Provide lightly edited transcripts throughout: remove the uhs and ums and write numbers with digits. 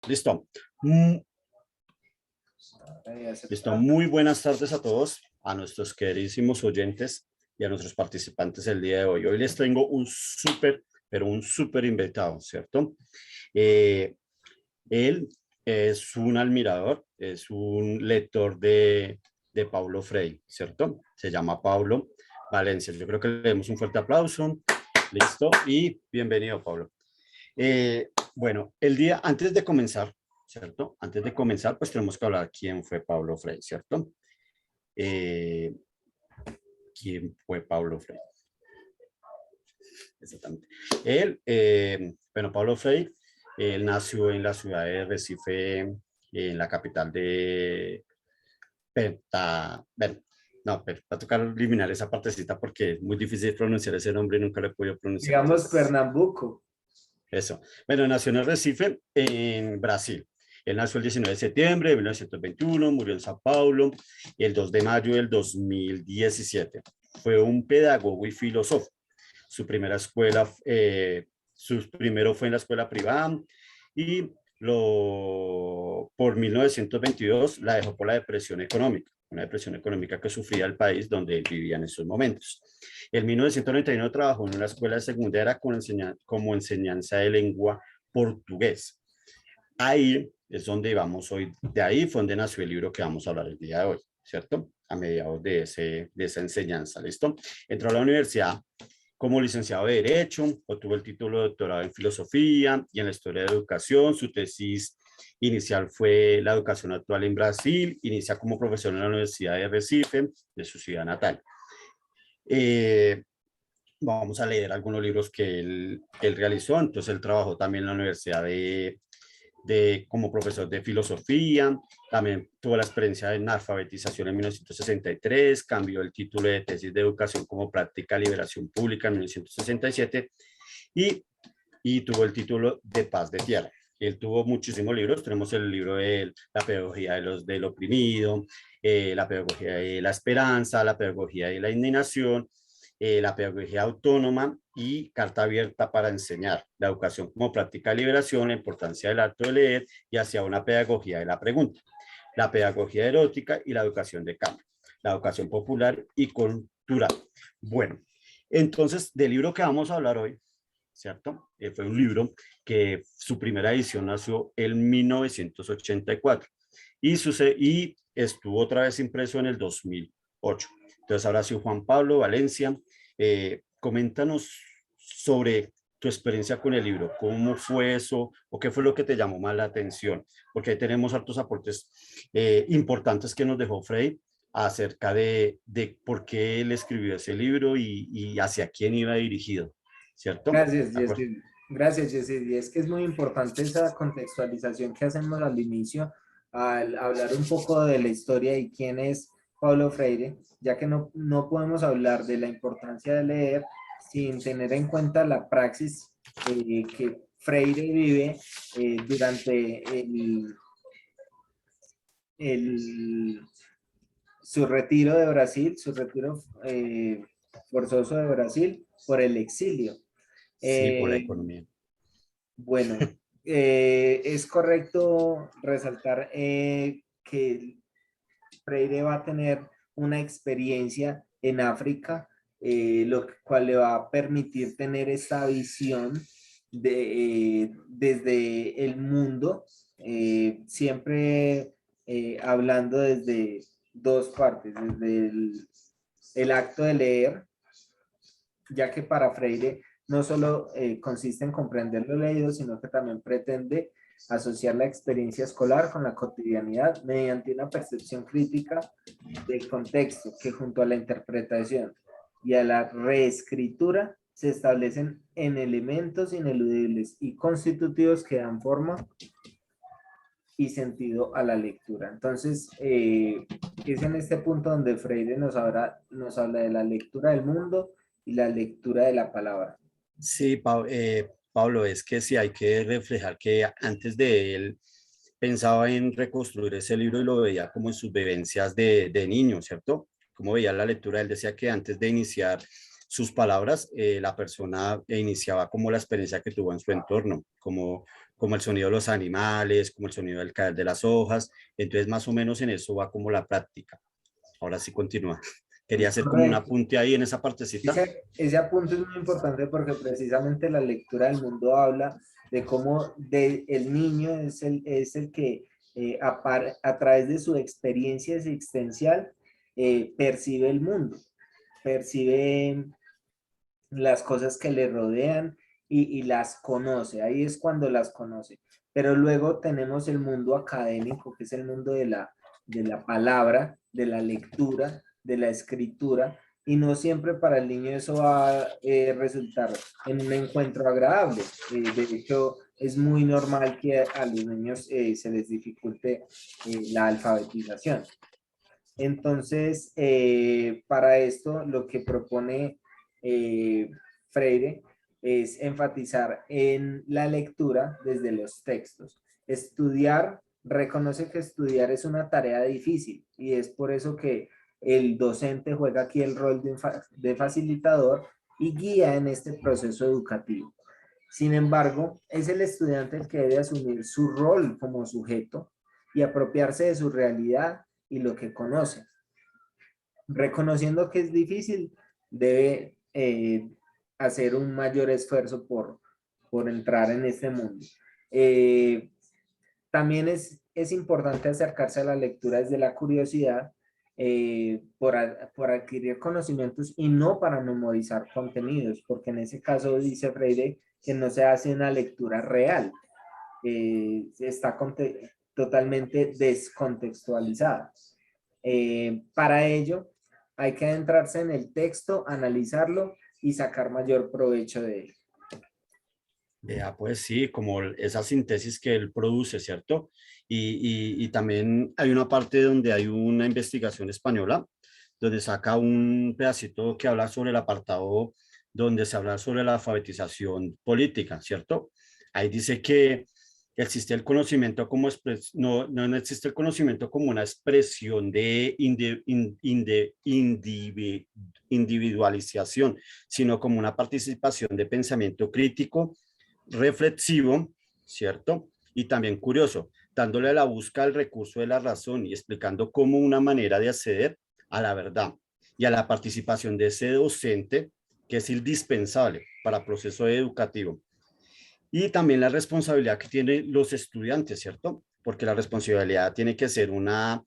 Listo. Listo. Muy buenas tardes a todos, a nuestros queridísimos oyentes y a nuestros participantes el día de hoy. Hoy les tengo un súper, pero un súper invitado, ¿cierto? Eh, Él es un admirador, es un lector de Paulo Freire, ¿cierto? Se llama Pablo Valencia. Yo creo que le demos un fuerte aplauso. Listo. Y bienvenido, Pablo. Bueno, antes de comenzar, ¿cierto? Antes de comenzar, pues tenemos que hablar quién fue Paulo Freire, ¿cierto? Eh, ¿Quién fue Paulo Freire? Exactamente. Bueno, Paulo Freire, él nació en la ciudad de Recife, en la capital de bueno, no, pero va a tocar eliminar esa partecita porque es muy difícil pronunciar ese nombre y nunca lo he podido pronunciar. Digamos Pernambuco. Eso. Bueno, nació en Recife, en Brasil. Él nació el 19 de septiembre de 1921, murió en Sao Paulo el 2 de mayo del 2017. Fue un pedagogo y filósofo. Su primera escuela, su primero fue en la escuela privada y por 1922 la dejó por la depresión económica, una depresión económica que sufría el país donde él vivía en esos momentos. En 1991 trabajó en una escuela secundaria como enseñanza de lengua portugués. Ahí es donde vamos hoy, de ahí fue donde nació el libro que vamos a hablar el día de hoy, ¿cierto? A mediados de esa enseñanza, ¿listo? Entró a la universidad como licenciado de Derecho, obtuvo el título de doctorado en Filosofía y en la Historia de Educación. Su tesis inicial fue La educación actual en Brasil. Inicia como profesor en la Universidad de Recife, de su ciudad natal. Vamos a leer algunos libros que él realizó. Entonces, él trabajó también en la Universidad como profesor de filosofía, también tuvo la experiencia en alfabetización en 1963, cambió el título de tesis de educación como práctica de liberación pública en 1967 y tuvo el título de paz de tierra. Él tuvo muchísimos libros, tenemos el libro de la pedagogía del oprimido, la pedagogía de la esperanza, la pedagogía de la indignación, la pedagogía autónoma y carta abierta para enseñar, la educación como práctica de liberación, la importancia del acto de leer y hacia una pedagogía de la pregunta, la pedagogía erótica y la educación de cambio, la educación popular y cultural. Bueno, entonces del libro que vamos a hablar hoy, ¿cierto? Fue un libro que su primera edición nació en 1984 y estuvo otra vez impreso en el 2008. Entonces ahora sí, Juan Pablo Valencia, coméntanos sobre tu experiencia con el libro, cómo fue eso o qué fue lo que te llamó más la atención, porque ahí tenemos hartos aportes importantes que nos dejó Frey acerca de por qué él escribió ese libro y hacia quién iba dirigido, ¿cierto? Gracias, Jessy. Gracias, Jessy. Y es que es muy importante esa contextualización que hacemos al inicio, al hablar un poco de la historia y quién es Paulo Freire, ya que no podemos hablar de la importancia de leer sin tener en cuenta la praxis que Freire vive durante el, su retiro de Brasil, su retiro forzoso de Brasil por el exilio. Sí, por la economía. Bueno, es correcto resaltar que Freire va a tener una experiencia en África, lo cual le va a permitir tener esta visión desde el mundo, siempre hablando desde dos partes, desde el acto de leer, ya que para Freire no solo consiste en comprender lo leído, sino que también pretende asociar la experiencia escolar con la cotidianidad mediante una percepción crítica del contexto que junto a la interpretación y a la reescritura se establecen en elementos ineludibles y constitutivos que dan forma y sentido a la lectura. Entonces, es en este punto donde Freire nos habla de la lectura del mundo y la lectura de la palabra. Sí, Pablo, es que sí hay que reflejar que antes de él pensaba en reconstruir ese libro y lo veía como en sus vivencias de niño, ¿cierto? Como veía la lectura, él decía que antes de iniciar sus palabras, la persona iniciaba como la experiencia que tuvo en su entorno, como como el sonido de los animales, como el sonido del caer de las hojas. Entonces, más o menos en eso va como la práctica. Ahora sí continúa. Quería Es hacer como un correcto. apunte ahí en esa partecita. Ese apunte es muy importante porque precisamente la lectura del mundo habla de cómo el niño es el que a través de su experiencia existencial percibe el mundo, percibe las cosas que le rodean y las conoce. Ahí es cuando las conoce. Pero luego tenemos el mundo académico, que es el mundo de la palabra, de la lectura, de la escritura, y no siempre para el niño eso va a resultar en un encuentro agradable. De hecho, es muy normal que a los niños se les dificulte la alfabetización. Entonces, para esto, lo que propone Freire es enfatizar en la lectura desde los textos. Estudiar, reconoce que estudiar es una tarea difícil y es por eso que el docente juega aquí el rol de facilitador y guía en este proceso educativo. Sin embargo, es el estudiante el que debe asumir su rol como sujeto y apropiarse de su realidad y lo que conoce. Reconociendo que es difícil, debe hacer un mayor esfuerzo por entrar en este mundo. Eh, También es importante acercarse a la lectura desde la curiosidad por adquirir conocimientos y no para memorizar contenidos, porque en ese caso dice Freire que no se hace una lectura real, está totalmente descontextualizada. Para ello, hay que adentrarse en el texto, analizarlo y sacar mayor provecho de él. Vea, pues sí, como esa síntesis que él produce, ¿cierto? Y también hay una parte donde hay una investigación española, donde saca un pedacito que habla sobre el apartado donde se habla sobre la alfabetización política, ¿cierto? Ahí dice que existe el conocimiento como no existe el conocimiento como una expresión de individualización, sino como una participación de pensamiento crítico reflexivo, ¿cierto? Y también curioso, dándole a la búsqueda el recurso de la razón y explicando cómo una manera de acceder a la verdad y a la participación de ese docente que es indispensable para el proceso educativo. Y también la responsabilidad que tienen los estudiantes, ¿cierto? Porque la responsabilidad tiene que ser una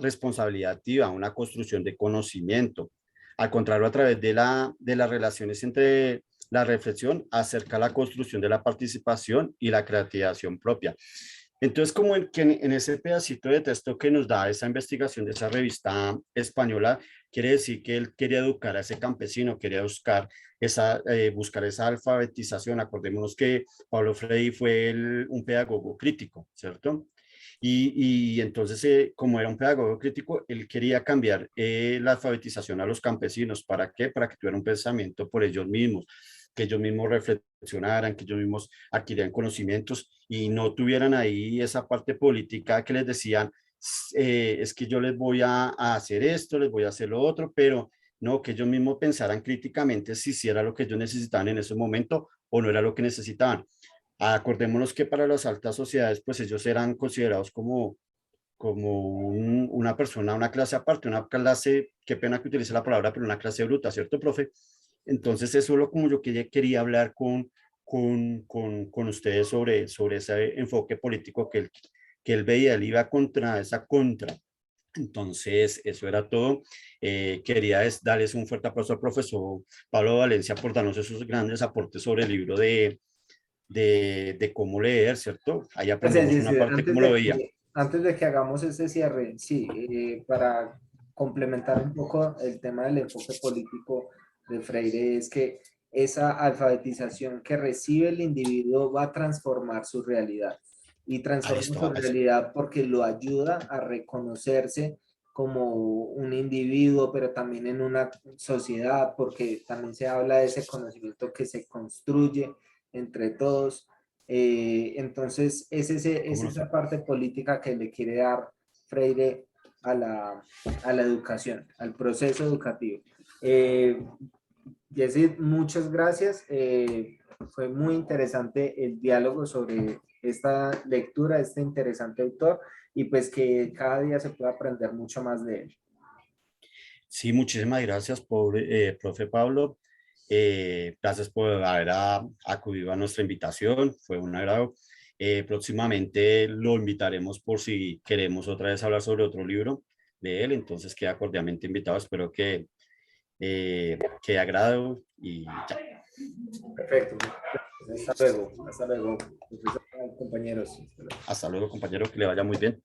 responsabilidad activa, una construcción de conocimiento. Al contrario, a través de las relaciones entre la reflexión acerca la construcción de la participación y la creativación propia. Entonces, como en ese pedacito de texto que nos da esa investigación de esa revista española, quiere decir que él quería educar a ese campesino, quería buscar esa alfabetización. Acordémonos que Pablo Freire fue un pedagogo crítico, ¿cierto? Y entonces, como era un pedagogo crítico, él quería cambiar la alfabetización a los campesinos. ¿Para qué? Para que tuvieran un pensamiento por ellos mismos, que ellos mismos reflexionaran, que ellos mismos adquirieran conocimientos y no tuvieran ahí esa parte política que les decían, es que yo les voy a hacer esto, les voy a hacer lo otro, pero no, que ellos mismos pensaran críticamente si era lo que ellos necesitaban en ese momento o no era lo que necesitaban. Acordémonos que para las altas sociedades, pues ellos eran considerados como una persona, una clase aparte, una clase, qué pena que utilice la palabra, pero una clase bruta, ¿cierto, profe? Entonces, eso es lo como yo quería hablar con ustedes sobre ese enfoque político que él veía, él iba contra esa contra. Entonces, eso era todo. Quería darles un fuerte aplauso al profesor Pablo Valencia por darnos esos grandes aportes sobre el libro de cómo leer, ¿cierto? Ahí Sí, aprendimos sí, una sí. parte como lo veía. Antes de que hagamos ese cierre, sí, para complementar un poco el tema del enfoque político de Freire, es que esa alfabetización que recibe el individuo va a transformar su realidad y Ahí transforma su está. realidad porque lo ayuda a reconocerse como un individuo, pero también en una sociedad, porque también se habla de ese conocimiento que se construye entre todos. Entonces, es ¿Cómo no? esa parte política que le quiere dar Freire a a la educación, al proceso educativo. Jessy, muchas gracias. Fue muy interesante el diálogo sobre esta lectura, este interesante autor, y pues que cada día se puede aprender mucho más de él. Sí, muchísimas gracias, profe Pablo. Gracias por haber acudido a nuestra invitación. Fue un agrado. Próximamente lo invitaremos por si queremos otra vez hablar sobre otro libro de él. Entonces queda cordialmente invitado. Espero que agrado y ya. Perfecto. Hasta luego, profesor, compañeros. Hasta luego, compañero, que le vaya muy bien.